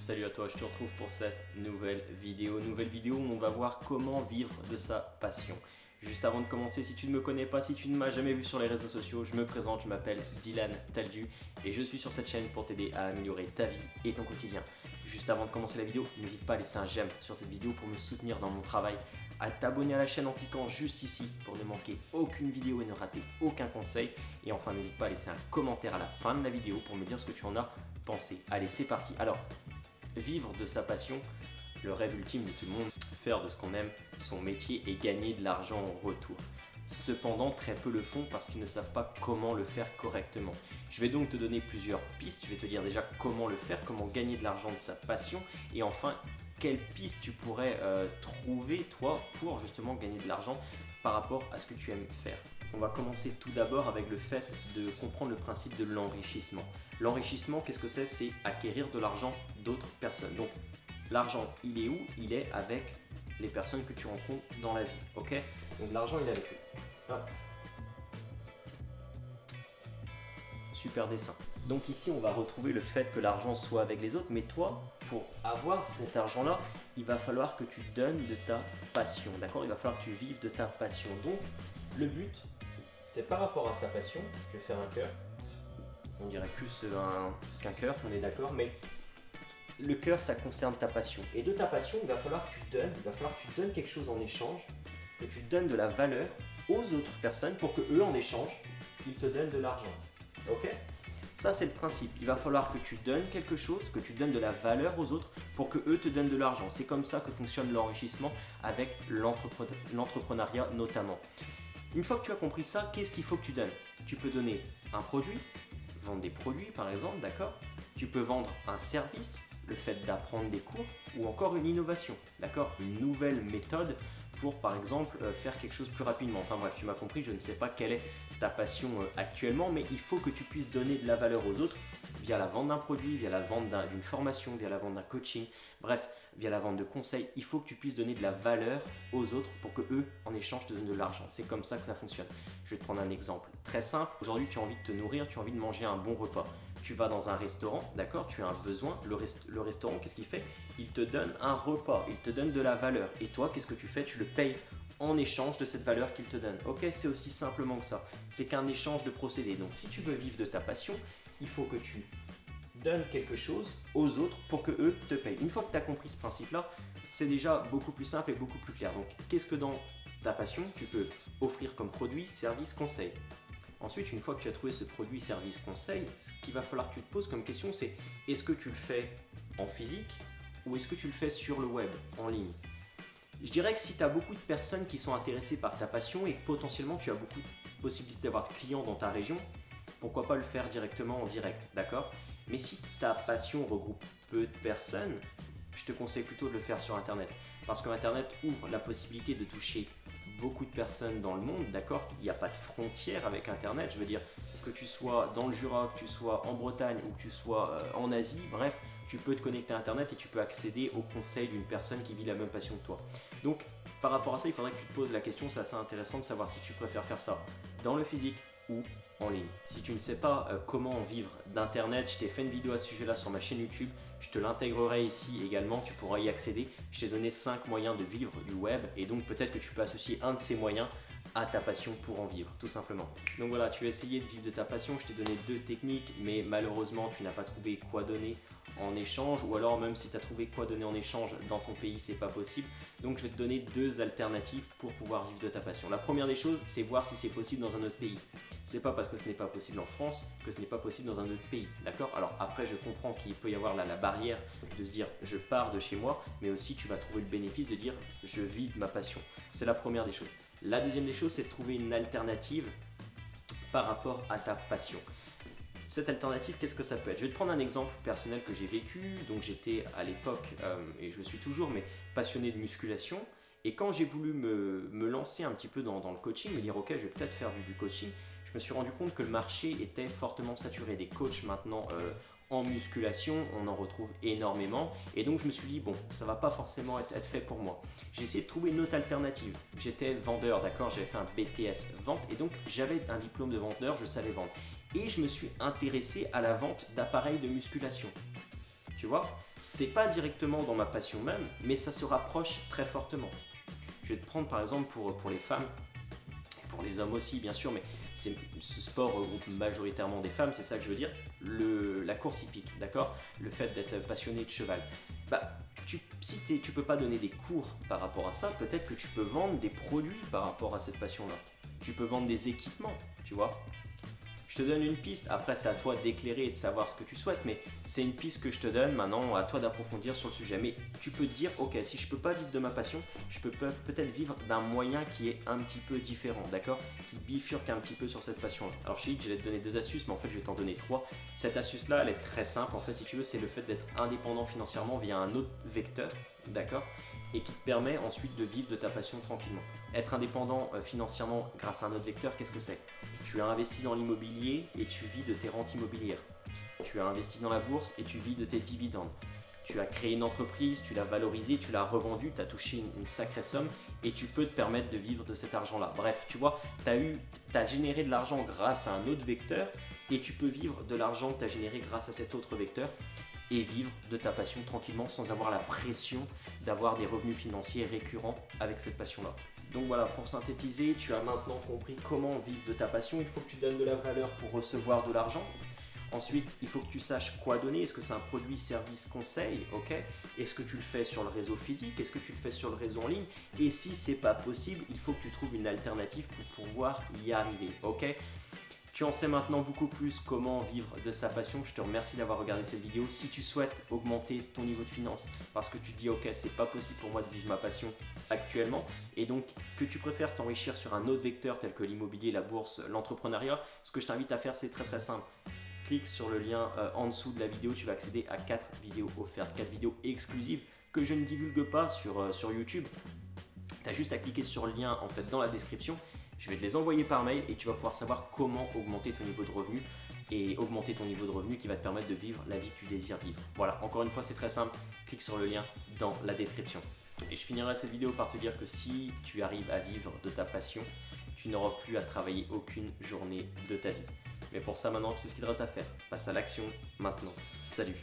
Salut à toi, je te retrouve pour cette nouvelle vidéo où on va voir comment vivre de sa passion. Juste avant de commencer, si tu ne me connais pas, si tu ne m'as jamais vu sur les réseaux sociaux, je me présente, je m'appelle Dylan Taldu et je suis sur cette chaîne pour t'aider à améliorer ta vie et ton quotidien. Juste avant de commencer la vidéo, n'hésite pas à laisser un j'aime sur cette vidéo pour me soutenir dans mon travail, à t'abonner à la chaîne en cliquant juste ici pour ne manquer aucune vidéo et ne rater aucun conseil. Et enfin, n'hésite pas à laisser un commentaire à la fin de la vidéo pour me dire ce que tu en as pensé. Allez, c'est parti. Alors, vivre de sa passion, le rêve ultime de tout le monde, faire de ce qu'on aime son métier et gagner de l'argent en retour. Cependant, très peu le font parce qu'ils ne savent pas comment le faire correctement. Je vais donc te donner plusieurs pistes. Je vais te dire déjà comment le faire, comment gagner de l'argent de sa passion et enfin, quelles pistes tu pourrais trouver toi pour justement gagner de l'argent par rapport à ce que tu aimes faire. On va commencer tout d'abord avec le fait de comprendre le principe de l'enrichissement. L'enrichissement, qu'est-ce que c'est? C'est acquérir de l'argent d'autres personnes. Donc, l'argent, il est où? Il est avec les personnes que tu rencontres dans la vie, ok? Donc, l'argent, il est avec eux. Hop. Super dessin. Donc ici, on va retrouver le fait que l'argent soit avec les autres, mais toi, pour avoir cet argent-là, il va falloir que tu donnes de ta passion, d'accord? Il va falloir que tu vives de ta passion. Donc, le but, c'est par rapport à sa passion, je vais faire un cœur. On dirait plus qu'un cœur, on est d'accord, mais le cœur, ça concerne ta passion. Et de ta passion, il va falloir que tu donnes, quelque chose en échange, que tu donnes de la valeur aux autres personnes pour que eux, en échange, ils te donnent de l'argent. Ok? Ça, c'est le principe. Il va falloir que tu donnes quelque chose, que tu donnes de la valeur aux autres pour que eux te donnent de l'argent. C'est comme ça que fonctionne l'enrichissement avec l'entrepreneuriat notamment. Une fois que tu as compris ça, qu'est-ce qu'il faut que tu donnes? Tu peux donner un produit, vendre des produits par exemple, d'accord? Tu peux vendre un service, le fait d'apprendre des cours ou encore une innovation, d'accord? Une nouvelle méthode pour par exemple faire quelque chose plus rapidement. Enfin bref, tu m'as compris, je ne sais pas quelle est ta passion actuellement, mais il faut que tu puisses donner de la valeur aux autres via la vente d'un produit, via la vente d'une formation, via la vente d'un coaching, bref, via la vente de conseils. Il faut que tu puisses donner de la valeur aux autres pour que eux, en échange, te donnent de l'argent. C'est comme ça que ça fonctionne. Je vais te prendre un exemple très simple. Aujourd'hui, tu as envie de te nourrir, tu as envie de manger un bon repas. Tu vas dans un restaurant, d'accord? Tu as un besoin. Le restaurant, qu'est-ce qu'il fait? Il te donne un repas, il te donne de la valeur. Et toi, qu'est-ce que tu fais? Tu le payes en échange de cette valeur qu'il te donne. Ok, c'est aussi simplement que ça. C'est qu'un échange de procédés. Donc, si tu veux vivre de ta passion, il faut que tu donnes quelque chose aux autres pour que eux te payent. Une fois que tu as compris ce principe-là, c'est déjà beaucoup plus simple et beaucoup plus clair. Donc, qu'est-ce que dans ta passion, tu peux offrir comme produit, service, conseil? Ensuite, une fois que tu as trouvé ce produit, service, conseil, ce qu'il va falloir que tu te poses comme question, c'est est-ce que tu le fais en physique ou est-ce que tu le fais sur le web, en ligne? Je dirais que si tu as beaucoup de personnes qui sont intéressées par ta passion et que potentiellement tu as beaucoup de possibilités d'avoir de clients dans ta région, pourquoi pas le faire directement en direct, d'accord? Mais si ta passion regroupe peu de personnes, je te conseille plutôt de le faire sur Internet. Parce que Internet ouvre la possibilité de toucher beaucoup de personnes dans le monde, d'accord? Il n'y a pas de frontières avec Internet, je veux dire que tu sois dans le Jura, que tu sois en Bretagne ou que tu sois en Asie, bref, tu peux te connecter à Internet et tu peux accéder aux conseils d'une personne qui vit la même passion que toi. Donc, par rapport à ça, il faudrait que tu te poses la question, c'est assez intéressant de savoir si tu préfères faire ça dans le physique ou en ligne. Si tu ne sais pas comment vivre d'Internet, je t'ai fait une vidéo à ce sujet-là sur ma chaîne YouTube. Je te l'intégrerai ici également, tu pourras y accéder. Je t'ai donné 5 moyens de vivre du web et donc peut-être que tu peux associer un de ces moyens à ta passion pour en vivre, tout simplement. Donc voilà, tu as essayé de vivre de ta passion, je t'ai donné 2 techniques, mais malheureusement tu n'as pas trouvé quoi donner en échange, ou alors même si tu as trouvé quoi donner en échange dans ton pays, c'est pas possible. Donc je vais te donner 2 alternatives pour pouvoir vivre de ta passion. La première des choses, c'est voir si c'est possible dans un autre pays. C'est pas parce que ce n'est pas possible en France que ce n'est pas possible dans un autre pays, d'accord? Alors après, je comprends qu'il peut y avoir là la barrière de se dire je pars de chez moi, mais aussi tu vas trouver le bénéfice de dire je vis de ma passion. C'est la première des choses. La deuxième des choses, c'est de trouver une alternative par rapport à ta passion. Cette alternative, qu'est-ce que ça peut être? Je vais te prendre un exemple personnel que j'ai vécu. Donc j'étais à l'époque, et je le suis toujours, mais passionné de musculation. Et quand j'ai voulu me lancer un petit peu dans le coaching, me dire ok, je vais peut-être faire du coaching, je me suis rendu compte que le marché était fortement saturé. Des coachs maintenant en musculation, on en retrouve énormément. Et donc je me suis dit bon, ça va pas forcément être fait pour moi. J'ai essayé de trouver une autre alternative. J'étais vendeur, d'accord, j'avais fait un BTS vente et donc j'avais un diplôme de vendeur, je savais vendre. Et je me suis intéressé à la vente d'appareils de musculation. Tu vois? C'est pas directement dans ma passion même, mais ça se rapproche très fortement. Je vais te prendre par exemple pour les femmes, et pour les hommes aussi bien sûr, mais ce sport regroupe majoritairement des femmes, c'est ça que je veux dire, la course hippique, d'accord? Le fait d'être passionné de cheval. Bah, si tu peux pas donner des cours par rapport à ça, peut-être que tu peux vendre des produits par rapport à cette passion-là. Tu peux vendre des équipements, tu vois. Je te donne une piste, après c'est à toi d'éclairer et de savoir ce que tu souhaites, mais c'est une piste que je te donne, maintenant à toi d'approfondir sur le sujet. Mais tu peux te dire, ok, si je peux pas vivre de ma passion, je peux peut-être vivre d'un moyen qui est un petit peu différent, d'accord? Qui bifurque un petit peu sur cette passion-là. Alors je t'ai dit que j'allais te donner 2 astuces, mais en fait je vais t'en donner 3. Cette astuce-là, elle est très simple, en fait si tu veux, c'est le fait d'être indépendant financièrement via un autre vecteur, d'accord? Et qui te permet ensuite de vivre de ta passion tranquillement. Être indépendant financièrement grâce à un autre vecteur, qu'est-ce que c'est? Tu as investi dans l'immobilier et tu vis de tes rentes immobilières. Tu as investi dans la bourse et tu vis de tes dividendes. Tu as créé une entreprise, tu l'as valorisée, tu l'as revendue, tu as touché une sacrée somme et tu peux te permettre de vivre de cet argent-là. Bref, tu vois, tu as généré de l'argent grâce à un autre vecteur et tu peux vivre de l'argent que tu as généré grâce à cet autre vecteur et vivre de ta passion tranquillement sans avoir la pression d'avoir des revenus financiers récurrents avec cette passion-là. Donc voilà, pour synthétiser, tu as maintenant compris comment vivre de ta passion. Il faut que tu donnes de la valeur pour recevoir de l'argent. Ensuite, il faut que tu saches quoi donner. Est-ce que c'est un produit, service, conseil? Ok. Est-ce que tu le fais sur le réseau physique? Est-ce que tu le fais sur le réseau en ligne? Et si c'est pas possible, il faut que tu trouves une alternative pour pouvoir y arriver. Ok. Tu en sais maintenant beaucoup plus comment vivre de sa passion. Je te remercie d'avoir regardé cette vidéo. Si tu souhaites augmenter ton niveau de finance parce que tu te dis ok, c'est pas possible pour moi de vivre ma passion actuellement et donc que tu préfères t'enrichir sur un autre vecteur tel que l'immobilier, la bourse, l'entrepreneuriat, ce que je t'invite à faire c'est très très simple. Clique sur le lien en dessous de la vidéo, tu vas accéder à 4 vidéos offertes, 4 vidéos exclusives que je ne divulgue pas sur YouTube. Tu as juste à cliquer sur le lien en fait dans la description. Je vais te les envoyer par mail et tu vas pouvoir savoir comment augmenter ton niveau de revenu et augmenter ton niveau de revenu qui va te permettre de vivre la vie que tu désires vivre. Voilà, encore une fois, c'est très simple. Clique sur le lien dans la description. Et je finirai cette vidéo par te dire que si tu arrives à vivre de ta passion, tu n'auras plus à travailler aucune journée de ta vie. Mais pour ça, maintenant, c'est ce qu'il te reste à faire. Passe à l'action maintenant. Salut!